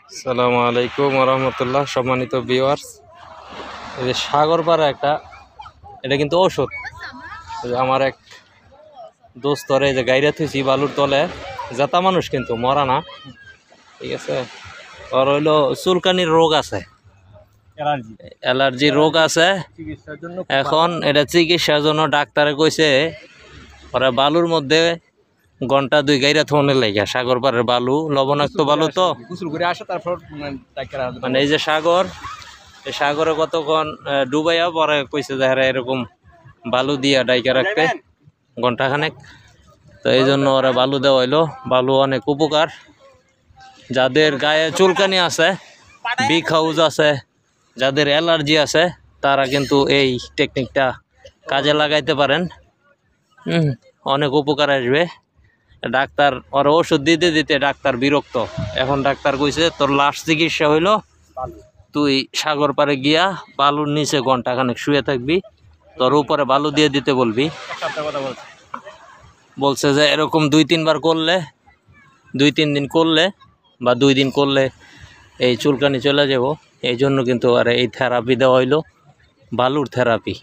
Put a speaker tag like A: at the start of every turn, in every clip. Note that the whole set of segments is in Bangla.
A: আসসালামু আলাইকুম রহমতুল্লাহ। সম্মানিত ভিউয়ার্স, এই যে সাগর পাড়া এটা কিন্তু ঔষধ। আমার এক দোস্তরে যে গাইরা থুইছি বালুর তলে, জাতা মানুষ কিন্তু মরা না, ঠিক আছে। ওর হইলো চুলকানির রোগ আছে, অ্যালার্জি রোগ আছে। এখন এটা চিকিৎসার জন্য ডাক্তারে কইছে ওরা বালুর মধ্যে ঘন্টা 2 গাইরা থনের লাগে। সাগর পাড়ের বালু লবণাক্ত বালু, তো মানে এই যে সাগর, এই সাগরে কতক্ষণ ডুবাইয়া পরে কইছে যে এরকম বালু দিয়া ডাইকা রাখতে ঘন্টাখানেক। তো এই জন্য ওরা বালু দেওয়া হইলো। বালু অনেক উপকার, যাদের গায়ে চুলকানি আছে, বিগ হাউস আছে, যাদের অ্যালার্জি আছে, তারা কিন্তু এই টেকনিকটা কাজে লাগাইতে পারেন। অনেক উপকার আসবে। ডাক্তার ওরা ওষুধ দিতে দিতে ডাক্তার বিরক্ত। এখন ডাক্তার কইছে তোর লাস্ট চিকিৎসা হইলো তুই সাগর পাড়ে গিয়া বালুর নিচে ঘন্টাখানেক শুয়ে থাকবি, তোর উপরে বালু দিয়ে দিতে বলবি। বলছে যে এরকম 2-3 বার করলে, 2-3 দিন করলে বা 2 দিন করলে এই চুলকানি চলে যাব। এই জন্য কিন্তু আর এই থেরাপি দেওয়া হইলো, বালুর থেরাপি।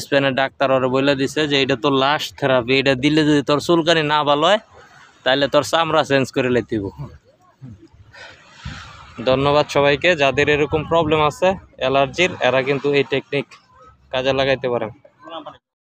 A: স্পেনের ডাক্তার ওরা বলে দিছে যে এটা তোর লাস্ট থেরাপি, এটা দিলে যদি তোর চুলকানি না ভালো হয় তাহলে তোর চামড়া চেঞ্জ করে লেতিব। ধন্যবাদ সবাইকে। যাদের এরকম প্রবলেম আছে অ্যালার্জির, এরা কিন্তু এই টেকনিক কাজে লাগাইতে পারেন।